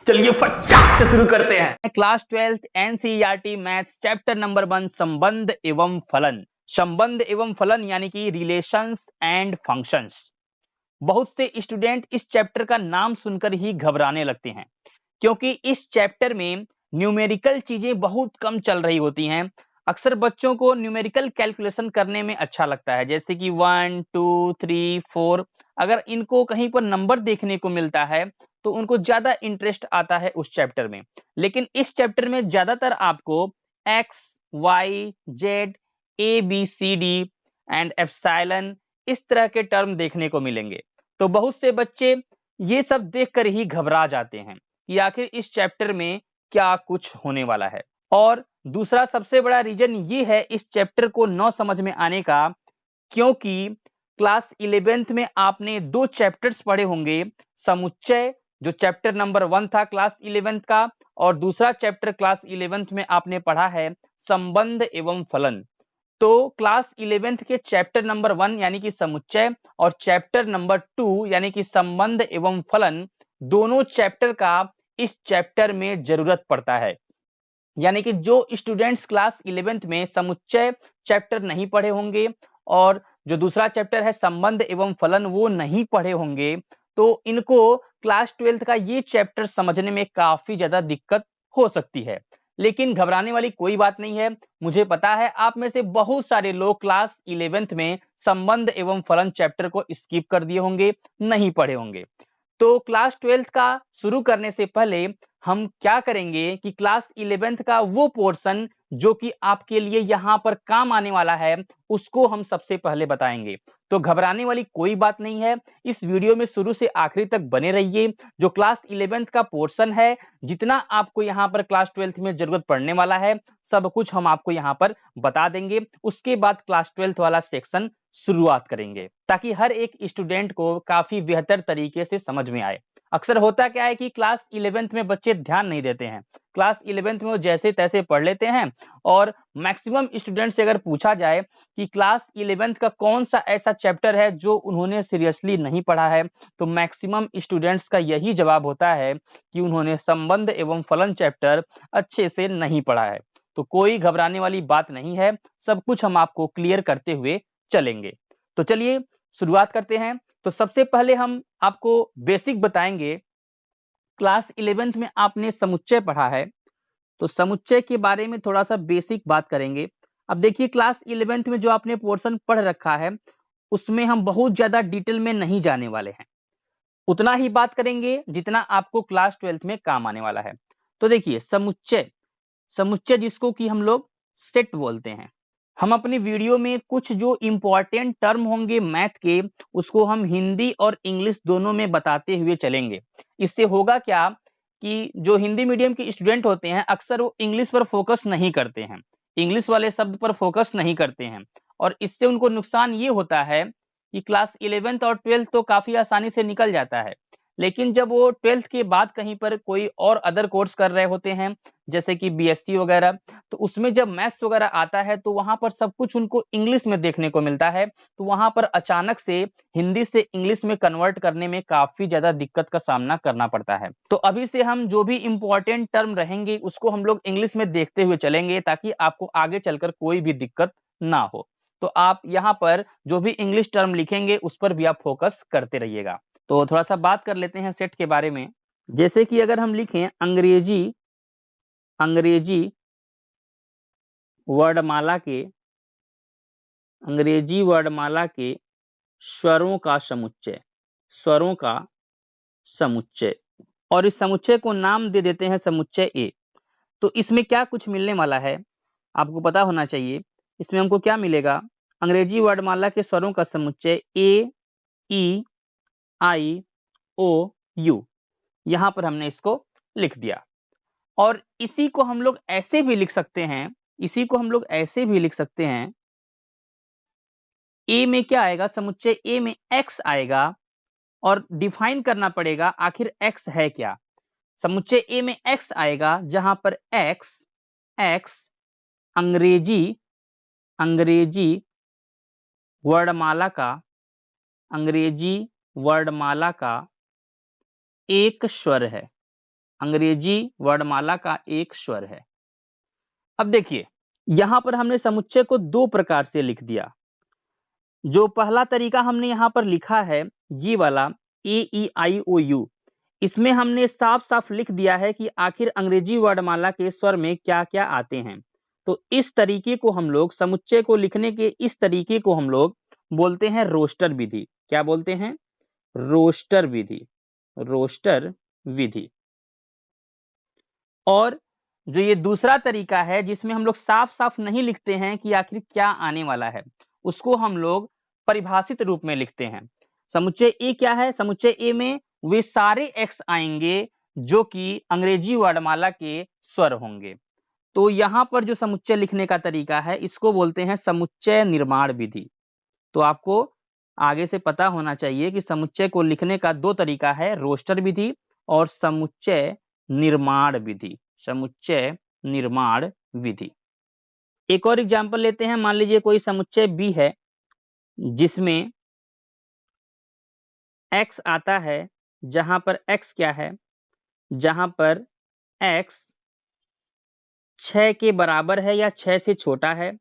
चलिए फटाक से शुरू करते हैं। Class 12th NCERT maths chapter number 1 संबंध एवं फलन। संबंध एवं फलन यानी कि रिलेशंस एंड फंक्शंस। बहुत से स्टूडेंट इस चैप्टर का नाम सुनकर ही घबराने लगते हैं, क्योंकि इस चैप्टर में न्यूमेरिकल चीजें बहुत कम चल रही होती हैं। अक्सर बच्चों को न्यूमेरिकल कैलकुलेशन करने में अच्छा लगता है, जैसे कि 1 2 3 4। अगर इनको कहीं पर नंबर देखने को मिलता है तो उनको ज्यादा इंटरेस्ट आता है उस चैप्टर में। लेकिन इस चैप्टर में ज्यादातर आपको x y z A B C D and epsilon इस तरह के टर्म देखने को मिलेंगे। तो बहुत से बच्चे ये सब देखकर ही घबरा जाते हैं कि आखिर इस चैप्टर में क्या कुछ होने वाला है। और दूसरा सबसे बड़ा रीजन ये है इस चैप्टर को न समझ में आने का, क्योंकि क्लास 11th में आपने दो चैप्टर्स पढ़े होंगे। समुच्चय जो चैप्टर नंबर 1 था क्लास 11th का, और दूसरा चैप्टर क्लास 11th में आपने पढ़ा है संबंध एवं फलन। तो क्लास 11th के चैप्टर नंबर 1 यानी कि समुच्चय और चैप्टर नंबर 2 यानी कि संबंध एवं फलन, दोनों चैप्टर का इस चैप्टर में जरूरत पड़ता है। यानी कि जो स्टूडेंट्स क्लास 11th में समुच्चय चैप्टर नहीं पढ़े होंगे और जो दूसरा चैप्टर है संबंध एवं फलन वो नहीं पढ़े होंगे, तो इनको क्लास 12th का ये चैप्टर समझने में काफी ज्यादा दिक्कत हो सकती है। लेकिन घबराने वाली कोई बात नहीं है। मुझे पता है आप में से बहुत सारे लोग क्लास 11th में संबंध एवं फलन चैप्टर को स्किप कर दिए होंगे, नहीं पढ़े होंगे। तो क्लास 12th का शुरू करने से पहले हम क्या करेंगे कि क्लास 11th का वो पोर्शन जो कि आपके लिए यहाँ पर काम आने वाला है उसको हम सबसे पहले बताएंगे। तो घबराने वाली कोई बात नहीं है। इस वीडियो में शुरू से आखिरी तक बने रहिए। जो क्लास 11th का पोर्शन है, जितना आपको यहाँ पर क्लास 12th में जरूरत पड़ने वाला है, सब कुछ हम आपको यहाँ पर बता देंगे। उसके बाद क्लास 12th वाला सेक्शन शुरुआत करेंगे, ताकि हर एक स्टूडेंट को काफी बेहतर तरीके से समझ में आए। अक्सर होता क्या है कि क्लास 11th में बच्चे ध्यान नहीं देते हैं। क्लास 11th में वो जैसे तैसे पढ़ लेते हैं, और मैक्सिमम स्टूडेंट से अगर पूछा जाए कि क्लास 11th का कौन सा ऐसा चैप्टर है जो उन्होंने सीरियसली नहीं पढ़ा है, तो मैक्सिमम स्टूडेंट्स का यही जवाब होता है कि उन्होंने संबंध एवं फलन चैप्टर अच्छे से नहीं पढ़ा है। तो कोई घबराने वाली बात नहीं है, सब कुछ हम आपको क्लियर करते हुए चलेंगे। तो चलिए शुरुआत करते हैं। तो सबसे पहले हम आपको बेसिक बताएंगे। क्लास 11th में आपने समुच्चय पढ़ा है, तो समुच्चय के बारे में थोड़ा सा बेसिक बात करेंगे। अब देखिए क्लास 11th में जो आपने पोर्शन पढ़ रखा है उसमें हम बहुत ज्यादा डिटेल में नहीं जाने वाले हैं। उतना ही बात करेंगे जितना आपको क्लास 12th में काम आने वाला है। तो देखिए समुच्चय, समुच्चय जिसको कि हम लोग सेट बोलते हैं। हम अपनी वीडियो में कुछ जो इंपॉर्टेंट टर्म होंगे मैथ के, उसको हम हिंदी और इंग्लिश दोनों में बताते हुए चलेंगे। इससे होगा क्या कि जो हिंदी मीडियम के स्टूडेंट होते हैं अक्सर वो इंग्लिश पर फोकस नहीं करते हैं, इंग्लिश वाले शब्द पर फोकस नहीं करते हैं, और इससे उनको नुकसान ये होता है कि क्लास 11th और 12th तो काफी आसानी से निकल जाता है, लेकिन जब वो 12th के बाद कहीं पर कोई और अदर कोर्स कर रहे होते हैं जैसे कि बीएससी वगैरह, तो उसमें जब मैथ्स वगैरह आता है तो वहां पर सब कुछ उनको इंग्लिश में देखने को मिलता है। तो वहां पर अचानक से हिंदी से इंग्लिश में कन्वर्ट करने में काफी ज्यादा दिक्कत का सामना करना पड़ता है। तो अभी से हम जो भी इंपॉर्टेंट टर्म रहेंगे उसको हम लोग इंग्लिश में देखते हुए चलेंगे, ताकि आपको आगे चलकर कोई भी दिक्कत ना हो। तो आप यहाँ पर जो भी इंग्लिश टर्म लिखेंगे उस पर भी आप फोकस करते रहिएगा। तो थोड़ा सा बात कर लेते हैं सेट के बारे में। जैसे कि अगर हम लिखें अंग्रेजी, अंग्रेजी वर्णमाला के, अंग्रेजी वर्णमाला के स्वरों का समुच्चय, स्वरों का समुच्चय, और इस समुच्चय को नाम दे देते हैं समुच्चय ए। तो इसमें क्या कुछ मिलने वाला है आपको पता होना चाहिए। इसमें हमको क्या मिलेगा, अंग्रेजी वर्णमाला के स्वरों का समुच्चय ए ई आई ओ यू, यहां पर हमने इसको लिख दिया। और इसी को हम लोग ऐसे भी लिख सकते हैं, इसी को हम लोग ऐसे भी लिख सकते हैं, ए में क्या आएगा, समुच्चय ए में एक्स आएगा, और डिफाइन करना पड़ेगा आखिर एक्स है क्या। समुच्चय ए में एक्स आएगा जहां पर एक्स, एक्स अंग्रेजी, अंग्रेजी वर्णमाला का, अंग्रेजी वर्णमाला का एक स्वर है, अंग्रेजी वर्णमाला का एक स्वर है। अब देखिए, यहां पर हमने समुच्चय को दो प्रकार से लिख दिया। जो पहला तरीका हमने यहाँ पर लिखा है, ये वाला AEIOU, इसमें हमने साफ साफ लिख दिया है कि आखिर अंग्रेजी वर्णमाला के स्वर में क्या क्या आते हैं। तो इस तरीके को हम लोग, समुच्चय को लिखने के इस तरीके को हम लोग बोलते हैं रोस्टर विधि। क्या बोलते हैं? रोस्टर विधि। रोस्टर विधि। और जो ये दूसरा तरीका है जिसमें हम लोग साफ साफ नहीं लिखते हैं कि आखिर क्या आने वाला है, उसको हम लोग परिभाषित रूप में लिखते हैं। समुच्चय ए क्या है? समुच्चय ए में वे सारे एक्स आएंगे जो कि अंग्रेजी वर्णमाला के स्वर होंगे। तो यहाँ पर जो समुच्चय लिखने का तरीका है, इसको बोलते हैं समुच्चय निर्माण विधि। तो आपको आगे से पता होना चाहिए कि समुच्चय को लिखने का दो तरीका है, रोस्टर विधि और समुच्चय निर्माण विधि। समुच्चय निर्माण विधि। एक और एग्जांपल लेते हैं। मान लीजिए कोई समुच्चय बी है जिसमें x आता है, जहां पर x क्या है? जहां पर x 6 के बराबर है या 6 से छोटा है।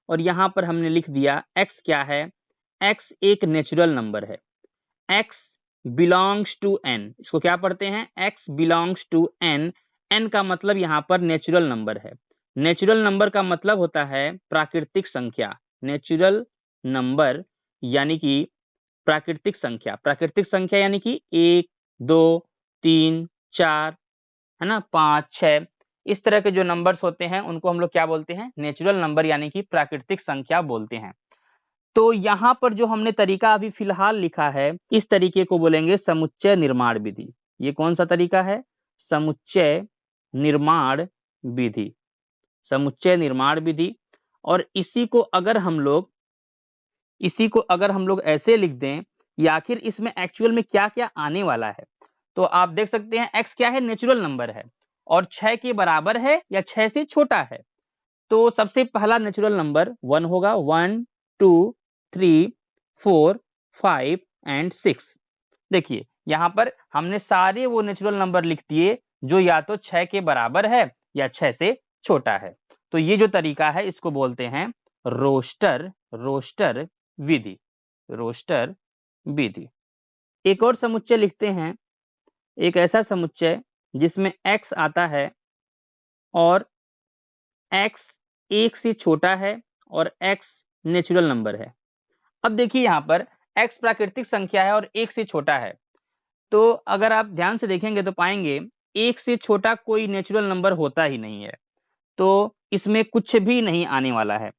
और यहां पर हमने लिख दिया x क्या है? x एक नेचुरल नंबर है। x belongs to n। इसको क्या पढ़ते हैं? x belongs to n। n का मतलब यहाँ पर नेचुरल नंबर है। नेचुरल नंबर का मतलब होता है प्राकृतिक संख्या। नेचुरल नंबर यानी कि प्राकृतिक संख्या। प्राकृतिक संख्या यानी कि 1, 2, 3, 4, है ना, 5, 6, इस तरह के जो नंबर्स होते हैं उनको हम लोग क्या बोलते हैं? नेचुरल नंबर यानी कि प्राकृतिक संख्या बोलते हैं। तो यहाँ पर जो हमने तरीका अभी फिलहाल लिखा है, इस तरीके को बोलेंगे समुच्चय निर्माण विधि। ये कौन सा तरीका है? समुच्चय निर्माण विधि। समुच्चय निर्माण विधि। और इसी को अगर हम लोग ऐसे लिख दें या आखिर इसमें एक्चुअल में क्या क्या आने वाला है, तो आप देख सकते हैं x क्या है? नेचुरल नंबर है और 6 के बराबर है या 6 से छोटा है। तो सबसे पहला नेचुरल नंबर 1 होगा। 1, 2, 3, 4, 5 एंड 6। देखिए यहाँ पर हमने सारे वो नेचुरल नंबर लिख दिए जो या तो 6 के बराबर है या 6 से छोटा है। तो ये जो तरीका है इसको बोलते हैं रोस्टर विधि। रोस्टर विधि। एक और समुच्चय लिखते हैं। एक ऐसा समुच्चय जिसमें x आता है और x 1 से छोटा है और x नेचुरल नंबर है। अब देखिए यहाँ पर x प्राकृतिक संख्या है और 1 से छोटा है। तो अगर आप ध्यान से देखेंगे तो पाएंगे 1 से छोटा कोई नेचुरल नंबर होता ही नहीं है। तो इसमें कुछ भी नहीं आने वाला है।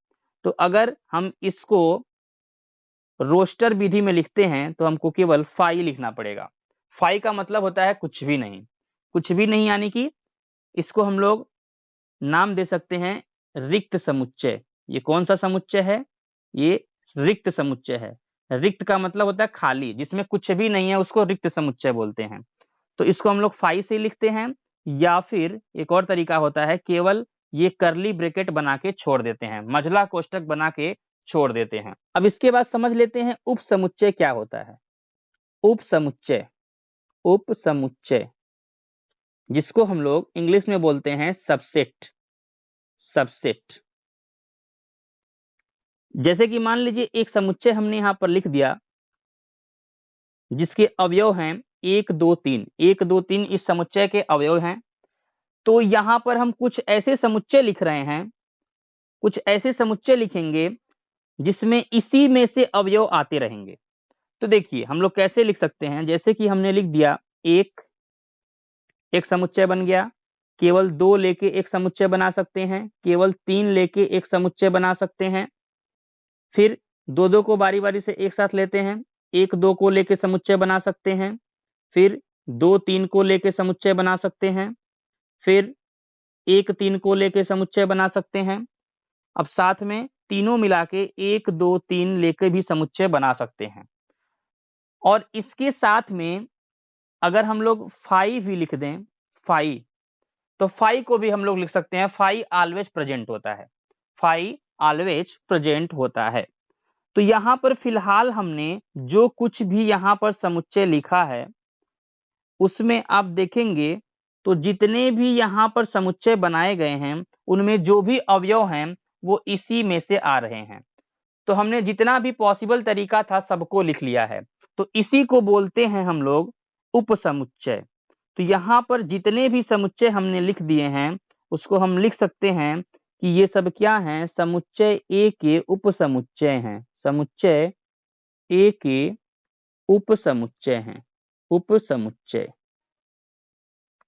तो अगर हम इसको रोस्टर विधि में लिखते हैं तो हमको केवल फाई लिखना पड़ेगा। फाई का मतलब होता है कुछ भी नहीं। कुछ भी नहीं यानी कि इसको हम लोग नाम दे सकते हैं रिक्त समुच्चय। ये कौन सा समुच्चय है? ये रिक्त समुच्चय है। रिक्त का मतलब होता है खाली, जिसमें कुछ भी नहीं है उसको रिक्त समुच्चय बोलते हैं। तो इसको हम लोग फाई से लिखते हैं या फिर एक और तरीका होता है, केवल ये करली ब्रैकेट बना के छोड़ देते हैं, मझला कोष्टक बना के छोड़ देते हैं। अब इसके बाद समझ लेते हैं उप समुच्चय क्या होता है। उप समुच्चय जिसको हम लोग इंग्लिश में बोलते हैं सबसेट। जैसे कि मान लीजिए एक समुच्चय हमने यहां पर लिख दिया जिसके अवयव हैं 1, 2, 3। 1, 2, 3 इस समुच्चय के अवयव हैं। तो यहां पर हम कुछ ऐसे समुच्चय लिख रहे हैं, कुछ ऐसे समुच्चय लिखेंगे जिसमें इसी में से अवयव आते रहेंगे। तो देखिए हम लोग कैसे लिख सकते हैं। जैसे कि हमने लिख दिया एक समुच्चय बन गया। केवल 2 लेके एक समुच्चय बना सकते हैं, केवल 3 लेके एक समुच्चय बना सकते हैं। फिर 2 को बारी बारी से एक साथ लेते हैं। 1, 2 को लेके समुच्चय बना सकते हैं। फिर 2, 3 को लेके समुच्चय बना सकते हैं। फिर 1, 3 को लेके समुच्चय बना सकते हैं। अब साथ में तीनों मिला के 1, 2, 3 लेके भी समुच्चय बना सकते हैं। और इसके साथ में अगर हम लोग फाई भी लिख दें, फाई, तो फाई को भी हम लोग लिख सकते हैं। फाई ऑलवेज प्रेजेंट होता है। फाई ऑलवेज प्रेजेंट होता है। तो यहां पर फिलहाल हमने जो कुछ भी यहां पर समुच्चय लिखा है उसमें आप देखेंगे तो जितने भी यहाँ पर समुच्चय बनाए गए हैं उनमें जो भी अवयव हैं वो इसी में से आ रहे हैं। तो हमने जितना भी पॉसिबल तरीका था सबको लिख लिया है, तो इसी को बोलते हैं हम लोग उपसमुच्चय। तो यहाँ पर जितने भी समुच्चय हमने लिख दिए हैं उसको हम लिख सकते हैं कि ये सब क्या हैं, समुच्चय ए के उपसमुच्चय हैं, समुच्चय ए के उपसमुच्चय हैं, उपसमुच्चय।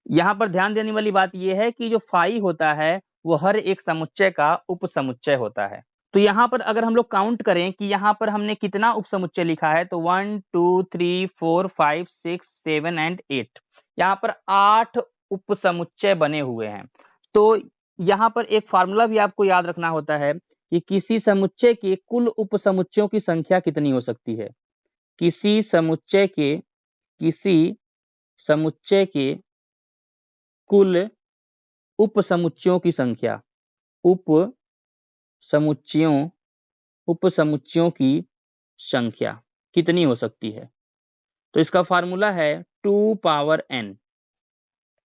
यहाँ पर ध्यान देने वाली बात यह है कि जो फाई होता है वो हर एक समुच्चय का उपसमुच्चय होता है। तो यहाँ पर अगर हम लोग काउंट करें कि यहाँ पर हमने कितना उपसमुच्चय लिखा है, तो 1 2 3 4 5 6 7 एंड 8, यहाँ पर 8 उपसमुच्चय बने हुए हैं। तो यहाँ पर एक फार्मूला भी आपको याद रखना होता है कि किसी समुच्चय के कुल उपसमुच्चयों की संख्या कितनी हो सकती है। किसी समुच्चय के कुल उपसमुच्चयों की संख्या, उपसमुच्चयों की संख्या कितनी हो सकती है। तो इसका फार्मूला है 2 पावर n।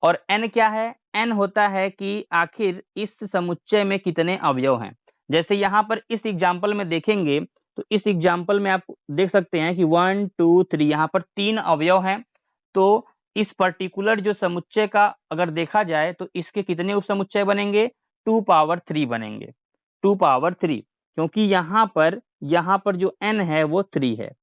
और n क्या है, n होता है कि आखिर इस समुच्चय में कितने अवयव हैं। जैसे यहाँ पर इस एग्जाम्पल में देखेंगे तो इस एग्जाम्पल में आप देख सकते हैं कि 1 2 3 यहाँ पर 3 अवयव हैं। तो इस पर्टिकुलर जो समुच्चय का अगर देखा जाए तो इसके कितने उपसमुच्चय बनेंगे, 2 पावर 3 बनेंगे, 2 पावर 3, क्योंकि यहाँ पर जो n है वो 3 है,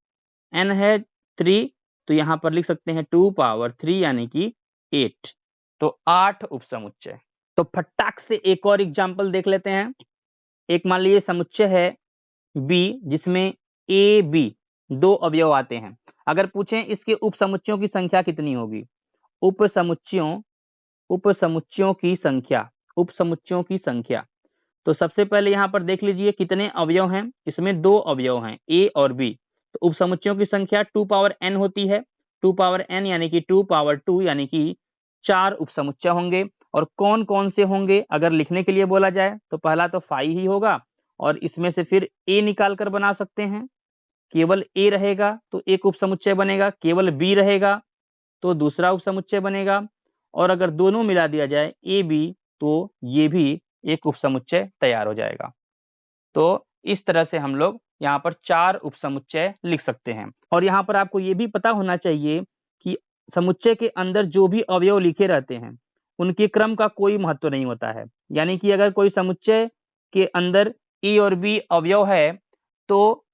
n है 3, तो यहाँ पर लिख सकते हैं 2 पावर 3 यानी कि 8, तो 8 उपसमुच्चय। तो फटाक से एक और एग्जाम्पल देख लेते हैं। एक मान लीजिए समुच्चय है B जिसमें A B 2 अवयव आते हैं। अगर पूछें इसके उपसमुच्चयों की संख्या कितनी होगी, उपसमुच्चयों की संख्या। तो सबसे पहले यहाँ पर देख लीजिए कितने अवयव हैं, इसमें 2 अवयव हैं A और B। तो उपसमुच्चयों की संख्या 2 पावर n होती है, 2 पावर n यानी कि 2 पावर 2 यानी कि 4 उपसमुच्चय होंगे। और कौन कौन से होंगे अगर लिखने के लिए बोला जाए तो पहला तो फाई ही होगा, और इसमें से फिर A निकाल कर बना सकते हैं, केवल A रहेगा तो एक उपसमुच्चय बनेगा, केवल B रहेगा तो दूसरा उपसमुच्चय बनेगा, और अगर दोनों मिला दिया जाए A B तो ये भी एक उपसमुच्चय तैयार हो जाएगा। तो इस तरह से हम लोग यहाँ पर 4 उपसमुच्चय लिख सकते हैं। और यहाँ पर आपको ये भी पता होना चाहिए कि समुच्चय के अंदर जो भी अवयव लिखे रहते हैं उनके क्रम का कोई महत्व नहीं होता है। यानी कि अगर कोई समुच्चय के अंदर A और B अवयव है तो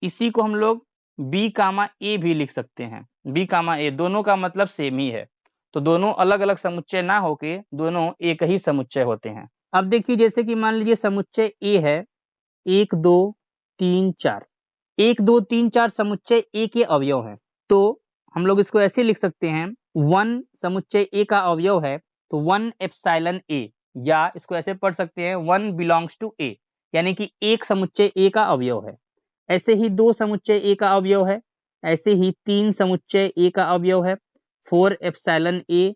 इसी को हम लोग B कामा A भी लिख सकते हैं, B कामा A दोनों का मतलब सेम ही है। तो दोनों अलग अलग समुच्चय ना होके दोनों एक ही समुच्चय होते हैं। अब देखिए जैसे कि मान लीजिए समुच्चय A है 1 2 3 4, 1 2 3 4 समुच्चय A के अवयव हैं। तो हम लोग इसको ऐसे लिख सकते हैं, 1 समुच्चय A का अवयव है तो 1 एप्सिलॉन A, या इसको ऐसे पढ़ सकते हैं 1 बिलोंग्स टू A, यानी कि एक समुच्चय A का अवयव है। ऐसे ही 2 समुच्चय A का अवयव है, ऐसे ही 3 समुच्चय A का अवयव है, 4 epsilon A,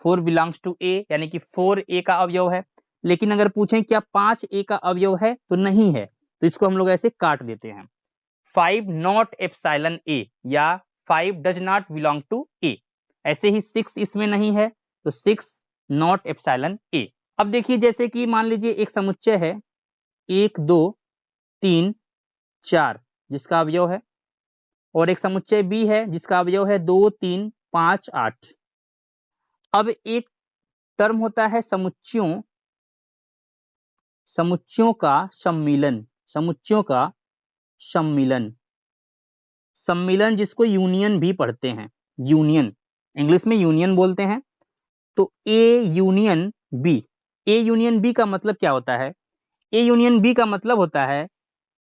4 belongs to A यानी कि 4 A का अवयव है। लेकिन अगर पूछें क्या 5 A का अवयव है तो नहीं है, तो इसको हम लोग ऐसे काट देते हैं, 5 नॉट एप्सिलॉन A या 5 does not belong to A। ऐसे ही 6 इसमें नहीं है तो 6 नॉट एप्सिलॉन A। अब देखिए जैसे कि मान लीजिए एक समुच्चय है 1 2 3 4 जिसका अवयव है, और एक समुच्चय B है जिसका अवयव है 2 3 5 8। अब एक टर्म होता है समुच्चयों का सम्मिलन जिसको यूनियन भी पढ़ते हैं, यूनियन इंग्लिश में यूनियन बोलते हैं। तो A यूनियन B का मतलब क्या होता है, A यूनियन B का मतलब होता है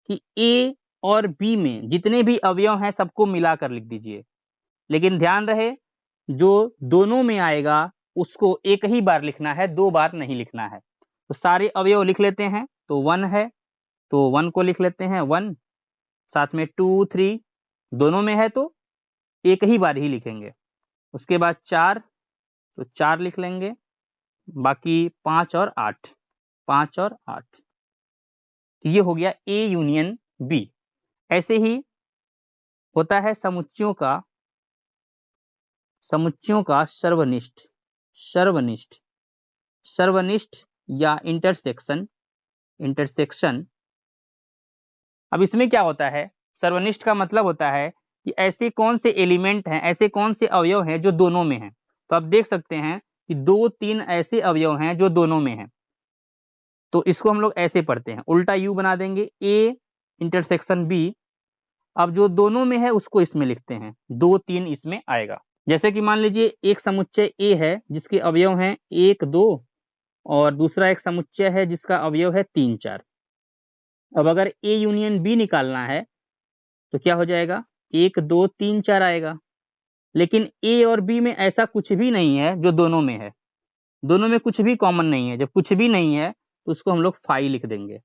कि A और B में जितने भी अवयव हैं सबको मिलाकर लिख दीजिए, लेकिन ध्यान रहे जो दोनों में आएगा उसको एक ही बार लिखना है, 2 बार नहीं लिखना है। तो सारे अवयव लिख लेते हैं, तो 1 है तो 1 को लिख लेते हैं 1, साथ में 2 3 दोनों में है तो एक ही बार ही लिखेंगे। उसके बाद 4 तो 4 लिख लेंगे, बाकी 5 और 8, 5 और 8, ये हो गया A यूनियन B। ऐसे ही होता है समुच्चयों का सर्वनिष्ठ सर्वनिष्ठ, सर्वनिष्ठ या इंटरसेक्शन, इंटरसेक्शन। अब इसमें क्या होता है, सर्वनिष्ठ का मतलब होता है कि ऐसे कौन से एलिमेंट हैं, ऐसे कौन से अवयव हैं जो दोनों में हैं। तो आप देख सकते हैं कि 2-3 ऐसे अवयव हैं जो दोनों में हैं, तो इसको हम लोग ऐसे पढ़ते हैं, उल्टा यू बना देंगे, ए इंटरसेक्शन बी। अब जो दोनों में है उसको इसमें लिखते हैं, 2-3 इसमें आएगा। जैसे कि मान लीजिए एक समुच्चय ए है जिसके अवयव हैं 1-2, और दूसरा एक समुच्चय है जिसका अवयव है 3-4। अब अगर ए यूनियन बी निकालना है तो क्या हो जाएगा, 1-2-3-4 आएगा। लेकिन ए और बी में ऐसा कुछ भी नहीं है जो दोनों में है, दोनों में कुछ भी कॉमन नहीं है। जब कुछ भी नहीं है तो उसको हम लोग फाई लिख देंगे,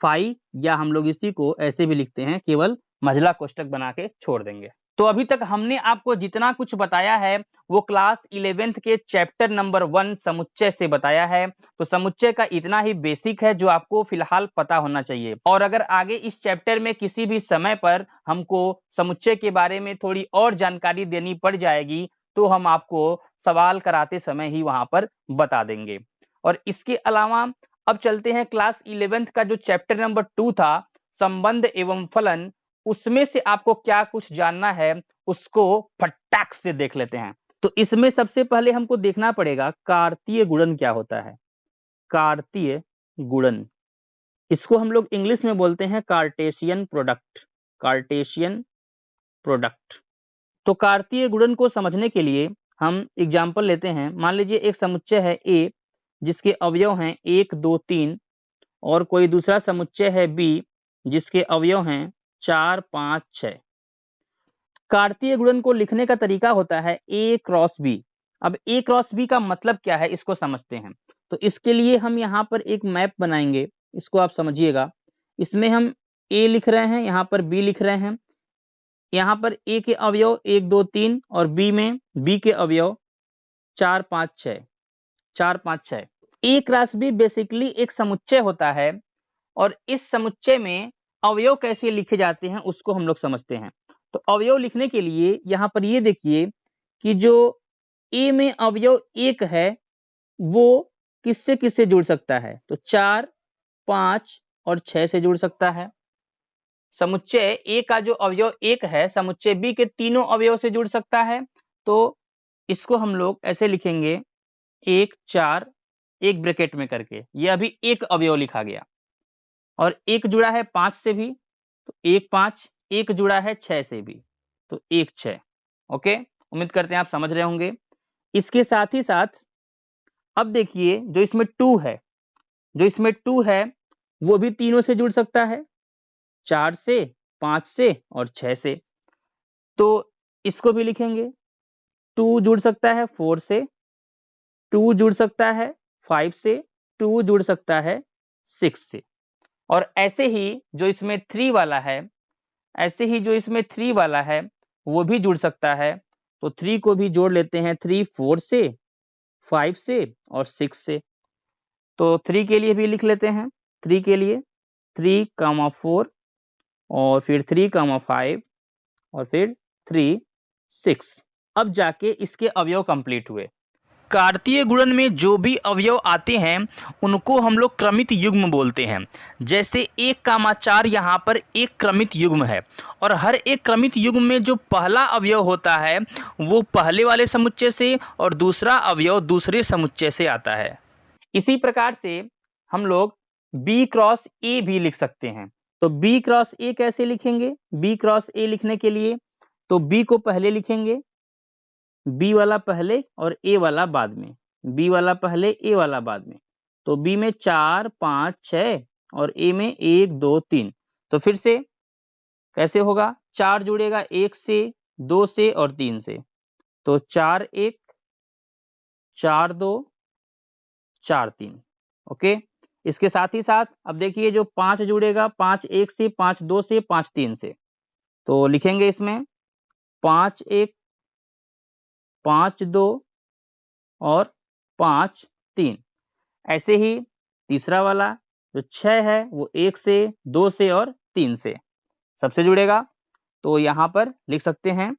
फाई, या हम लोग इसी को ऐसे भी लिखते हैं, केवल मझला कोष्टक बना के छोड़ देंगे। तो अभी तक हमने आपको जितना कुछ बताया है वो क्लास 11th के चैप्टर नंबर 1 समुच्चय से बताया है। तो समुच्चय का इतना ही बेसिक है जो आपको फिलहाल पता होना चाहिए, और अगर आगे इस चैप्टर में किसी भी समय पर हमको समुच्चय के बारे में थोड़ी और जानकारी देनी पड़ जाएगी तो हम आपको सवाल कराते समय ही वहां पर बता देंगे। और इसके अलावा अब चलते हैं क्लास 11th का जो चैप्टर नंबर 2 था, संबंध एवं फलन, उसमें से आपको क्या कुछ जानना है उसको फटाक से देख लेते हैं। तो इसमें सबसे पहले हमको देखना पड़ेगा कार्तीय गुणन क्या होता है। कार्तीय गुणन, इसको हम लोग इंग्लिश में बोलते हैं कार्टेशियन प्रोडक्ट, कार्टेशियन प्रोडक्ट। तो कार्तीय गुणन को समझने के लिए हम एग्जाम्पल लेते हैं। मान लीजिए एक समुच्चय है ए जिसके अवयव हैं 1-2-3, और कोई दूसरा समुच्चय है बी जिसके अवयव हैं 4-5-6। कार्तीय गुणन को लिखने का तरीका होता है ए क्रॉस बी। अब ए क्रॉस बी का मतलब क्या है इसको समझते हैं। तो इसके लिए हम यहाँ पर एक मैप बनाएंगे, इसको आप समझिएगा। इसमें हम ए लिख रहे हैं, यहाँ पर बी लिख रहे हैं। यहाँ पर ए के अवयव 1-2-3 और बी में बी के अवयव 4-5-6, 4-5-6। ए क्रॉस बी बेसिकली एक समुच्चय होता है, और इस समुच्चय में अवयव कैसे लिखे जाते हैं उसको हम लोग समझते हैं। तो अवयव लिखने के लिए यहाँ पर ये देखिए कि जो ए में अवयव 1 है वो किससे किससे जुड़ सकता है, तो 4, 5 और 6 से जुड़ सकता है। समुच्चय ए का जो अवयव 1 है समुच्चय बी के तीनों अवयव से जुड़ सकता है। तो इसको हम लोग ऐसे लिखेंगे 1, 4, एक ब्रैकेट में करके, ये अभी एक अवयव लिखा गया। और एक जुड़ा है 5 से भी, तो 1, 5, एक जुड़ा है 6 से भी, तो 1, 6। ओके, उम्मीद करते हैं आप समझ रहे होंगे। इसके साथ ही साथ अब देखिए जो इसमें 2 है, जो इसमें 2 है वो भी तीनों से जुड़ सकता है, 4 से, 5 से और 6 से। तो इसको भी लिखेंगे, 2 जुड़ सकता है 4 से, 2 जुड़ सकता है 5 से, 2 जुड़ सकता है 6 से। और ऐसे ही जो इसमें 3 वाला है, ऐसे ही जो इसमें 3 वाला है वो भी जुड़ सकता है। तो 3 को भी जोड़ लेते हैं, 3 4 से, 5 से और 6 से। तो 3 के लिए भी लिख लेते हैं, 3 के लिए 3, 4 और फिर 3, 5 और फिर 3, 6। अब जाके इसके अवयव कंप्लीट हुए। कार्तीय गुणन में जो भी अवयव आते हैं उनको हम लोग क्रमित युग्म बोलते हैं। जैसे 1,4 यहाँ पर एक क्रमित युग्म है, और हर एक क्रमित युग्म में जो पहला अवयव होता है वो पहले वाले समुच्चय से और दूसरा अवयव दूसरे समुच्चय से आता है। इसी प्रकार से हम लोग B क्रॉस A भी लिख सकते हैं। तो B क्रॉस A कैसे लिखेंगे, B क्रॉस A लिखने के लिए तो B को पहले लिखेंगे, बी वाला पहले और ए वाला बाद में, बी वाला पहले ए वाला बाद में। तो बी में 4, 5, 6 और ए में 1, 2, 3। तो फिर से कैसे होगा, 4 जुड़ेगा 1 से, 2 से और 3 से। तो 4, 1, 4, 2, 4, 3। ओके, इसके साथ ही साथ अब देखिए जो 5 जुड़ेगा, 5 1 से, 5 2 से, 5 3 से। तो लिखेंगे इसमें 5 1, 5 2 और 5 3। ऐसे ही तीसरा वाला जो 6 है वो 1 से, 2 से और 3 से सबसे जुड़ेगा। तो यहाँ पर लिख सकते हैं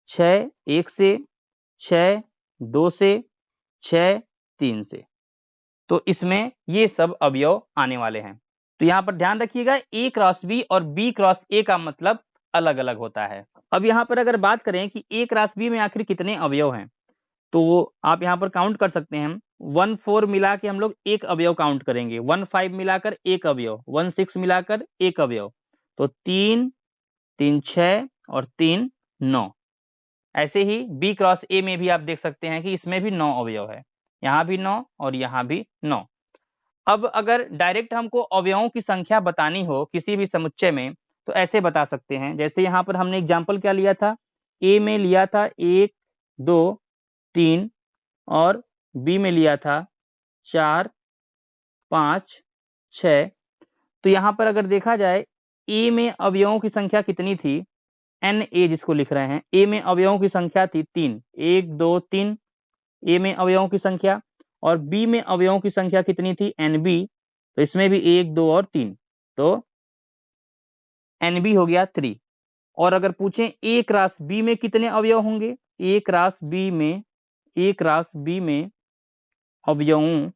6 1 से, 6 2 से 6 3 से। तो इसमें ये सब अवयव आने वाले हैं। तो यहाँ पर ध्यान रखिएगा, A क्रॉस B और B क्रॉस A का मतलब अलग अलग होता है। अब यहाँ पर अगर बात करें कि A क्रॉस B में आखिर कितने अवयव हैं, तो आप यहाँ पर काउंट कर सकते हैं। 1 4 मिला के हम लोग एक अवयव काउंट करेंगे, 1 5 मिलाकर एक अवयव, 1 6 मिलाकर एक अवयव, तो 3 3 6 और 3 9। ऐसे ही B क्रॉस A में भी आप देख सकते हैं कि इसमें भी 9 अवयव है, यहाँ भी 9 और यहाँ भी 9। अब अगर डायरेक्ट हमको अवयवों की संख्या बतानी हो किसी भी समुच्चय में, तो ऐसे बता सकते हैं। जैसे यहाँ पर हमने एग्जाम्पल क्या लिया था, A में लिया था 1 2 3 और B में लिया था 4 5 6। तो यहाँ पर अगर देखा जाए A में अवयवों की संख्या कितनी थी, NA जिसको लिख रहे हैं, A में अवयवों की संख्या थी 3, 1 2 3 A में अवयवों की संख्या, और B में अवयवों की संख्या कितनी थी, NB। तो इसमें भी 1 2 और 3, तो NB हो गया 3। और अगर पूछें A क्रॉस B में कितने अवयव होंगे, A क्रॉस B में अवयवों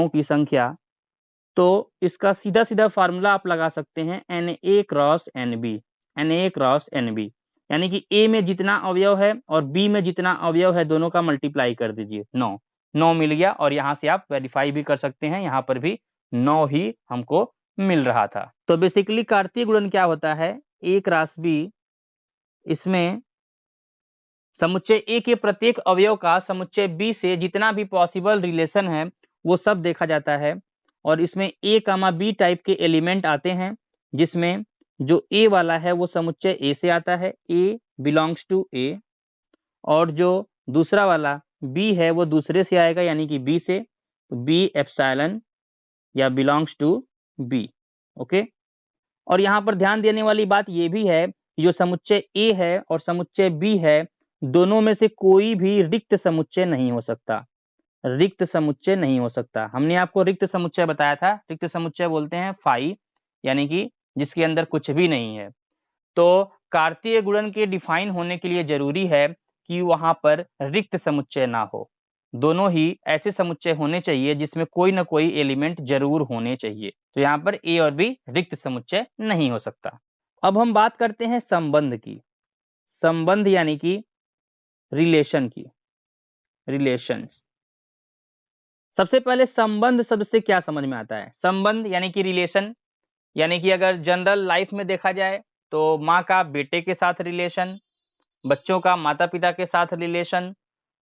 की संख्या, तो इसका सीधा सीधा फार्मूला आप लगा सकते हैं NA क्रॉस NB, यानी कि A में जितना अवयव है और B में जितना अवयव है दोनों का मल्टीप्लाई कर दीजिए, 9 मिल गया। और यहाँ से आप वेरीफाई भी कर सकते हैं, यहाँ पर भी 9 ही हमको मिल रहा था। तो बेसिकली कार्तीय गुणन क्या होता है, A क्रॉस B, इसमें समुच्चय A के प्रत्येक अवयव का समुच्चय B से जितना भी पॉसिबल रिलेशन है वो सब देखा जाता है। और इसमें A, B टाइप के एलिमेंट आते हैं, जिसमें जो A वाला है वो समुच्चय A से आता है, A बिलोंग्स टू A, और जो दूसरा वाला B है वो दूसरे से आएगा, यानी कि B से, तो B एप्सिलॉन या बिलोंग्स टू B। ओके। और यहाँ पर ध्यान देने वाली बात ये भी है, जो समुच्चय A है और समुच्चय B है, दोनों में से कोई भी रिक्त समुच्चय नहीं हो सकता, हमने आपको रिक्त समुच्चय बताया था। रिक्त समुच्चय बोलते हैं फाई, यानी कि जिसके अंदर कुछ भी नहीं है। तो कार्तीय गुणन के डिफाइन होने के लिए जरूरी है कि वहां पर रिक्त समुच्चय ना हो, दोनों ही ऐसे समुच्चय होने चाहिए जिसमें कोई ना कोई एलिमेंट जरूर होने चाहिए। तो यहाँ पर A और B रिक्त समुच्चय नहीं हो सकता। अब हम बात करते हैं संबंध की, संबंध यानी कि रिलेशन की, रिलेशंस। सबसे पहले संबंध शब्द से क्या समझ में आता है, संबंध यानी कि रिलेशन, यानी कि अगर जनरल लाइफ में देखा जाए तो माँ का बेटे के साथ रिलेशन, बच्चों का माता पिता के साथ रिलेशन,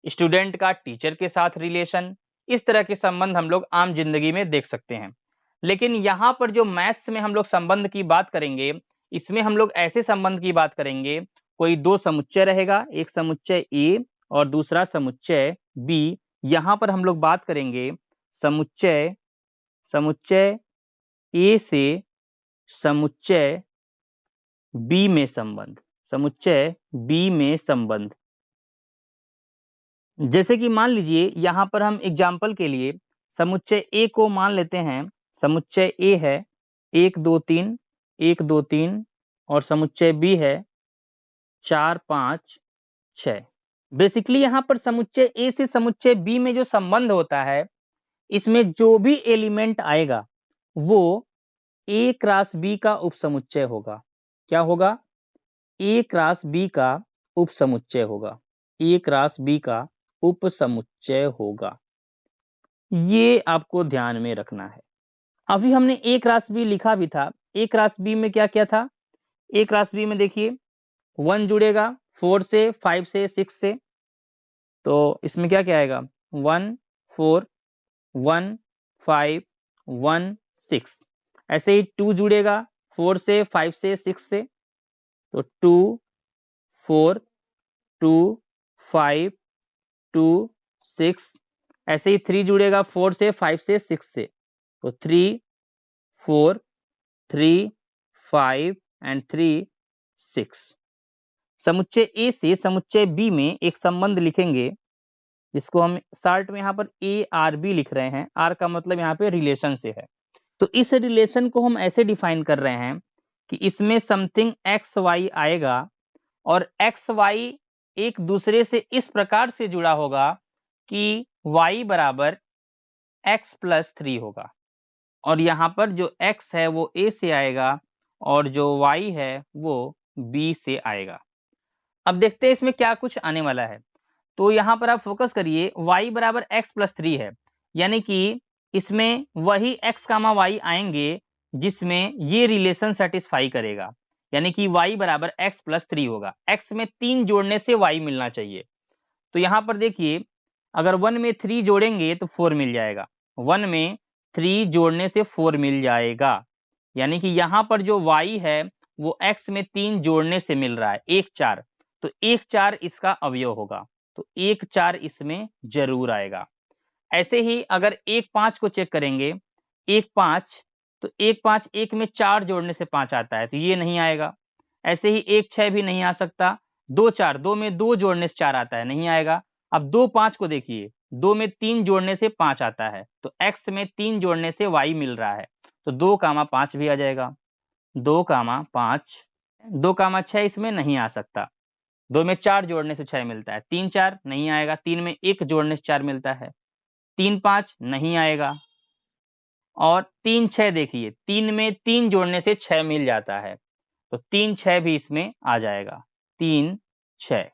स्टूडेंट का टीचर के साथ रिलेशन, इस तरह के संबंध हम लोग आम जिंदगी में देख सकते हैं। लेकिन यहाँ पर जो मैथ्स में हम लोग संबंध की बात करेंगे, इसमें हम लोग ऐसे संबंध की बात करेंगे, कोई दो समुच्चय रहेगा, एक समुच्चय A और दूसरा समुच्चय B। यहाँ पर हम लोग बात करेंगे समुच्चय A से समुच्चय B में संबंध, समुच्चय B में संबंध। जैसे कि मान लीजिए यहाँ पर हम एग्जाम्पल के लिए समुच्चय A को मान लेते हैं, समुच्चय A है 1 2 3 1 2 3 और समुच्चय B है 4 5 6। बेसिकली यहाँ पर समुच्चय A से समुच्चय B में जो संबंध होता है, इसमें जो भी एलिमेंट आएगा वो A क्रॉस B का उपसमुच्चय होगा। क्या होगा? A क्रॉस B का उपसमुच्चय होगा, A क्रॉस B का उपसमुच्चय होगा। ये आपको ध्यान में रखना है। अभी हमने A क्रॉस B लिखा भी था, A क्रॉस B में क्या क्या था, A क्रॉस B में देखिए 1 जुड़ेगा 4 से 5 से 6 से, तो इसमें क्या क्या आएगा 1 4 1 5 1 6। ऐसे ही 2 जुड़ेगा 4 से 5 से 6 से, तो 2 4 2 5 2 6। ऐसे ही 3 जुड़ेगा 4 से 5 से 6 से, तो 3 4 3 5 एंड 3 6। समुच्चय A से समुच्चय B में एक संबंध लिखेंगे, जिसको हम शॉर्ट में यहाँ पर ARB लिख रहे हैं। R का मतलब यहाँ पे रिलेशन से है। तो इस रिलेशन को हम ऐसे डिफाइन कर रहे हैं कि इसमें समथिंग XY आएगा और XY एक दूसरे से इस प्रकार से जुड़ा होगा कि y बराबर x प्लस 3 होगा, और यहाँ पर जो x है वो a से आएगा और जो y है वो b से आएगा। अब देखते हैं इसमें क्या कुछ आने वाला है। तो यहाँ पर आप फोकस करिए, y बराबर x प्लस 3 है, यानी कि इसमें वही x कामा y आएंगे जिसमें ये रिलेशन सेटिस्फाई करेगा, यानी कि y बराबर x प्लस 3 होगा। x में 3 जोड़ने से y मिलना चाहिए। तो यहाँ पर देखिए, अगर 1 में 3 जोड़ेंगे तो 4 मिल जाएगा, 1 में 3 जोड़ने से 4 मिल जाएगा, यानी कि यहाँ पर जो y है वो x में 3 जोड़ने से मिल रहा है 1 4, तो 1 4 इसका अवयव होगा, तो 1 4 इसमें जरूर आएगा। ऐसे ही अगर 1 5 को चेक करेंगे, 1 5, तो 1 5 1 में 4 जोड़ने से 5 आता है, तो ये नहीं आएगा। ऐसे ही 1 6 भी नहीं आ सकता, 2 4, 2 में 2 जोड़ने से 4 आता है, नहीं आएगा। अब 2 5 को देखिए, 2 में 3 जोड़ने से 5 आता है, तो x में 3 जोड़ने से y मिल रहा है, तो 2 कामा 5 भी आ जाएगा। 2 कामा 5, 2 कामा 6 इसमें नहीं आ सकता, 2 में 4 जोड़ने से 6 मिलता है, 3 4 नहीं आएगा, 3 में 1 जोड़ने से 4 मिलता है, 3 5 नहीं आएगा, और 3 6 देखिए, 3 में 3 जोड़ने से 6 मिल जाता है, तो 3 6 भी इसमें आ जाएगा, 3 6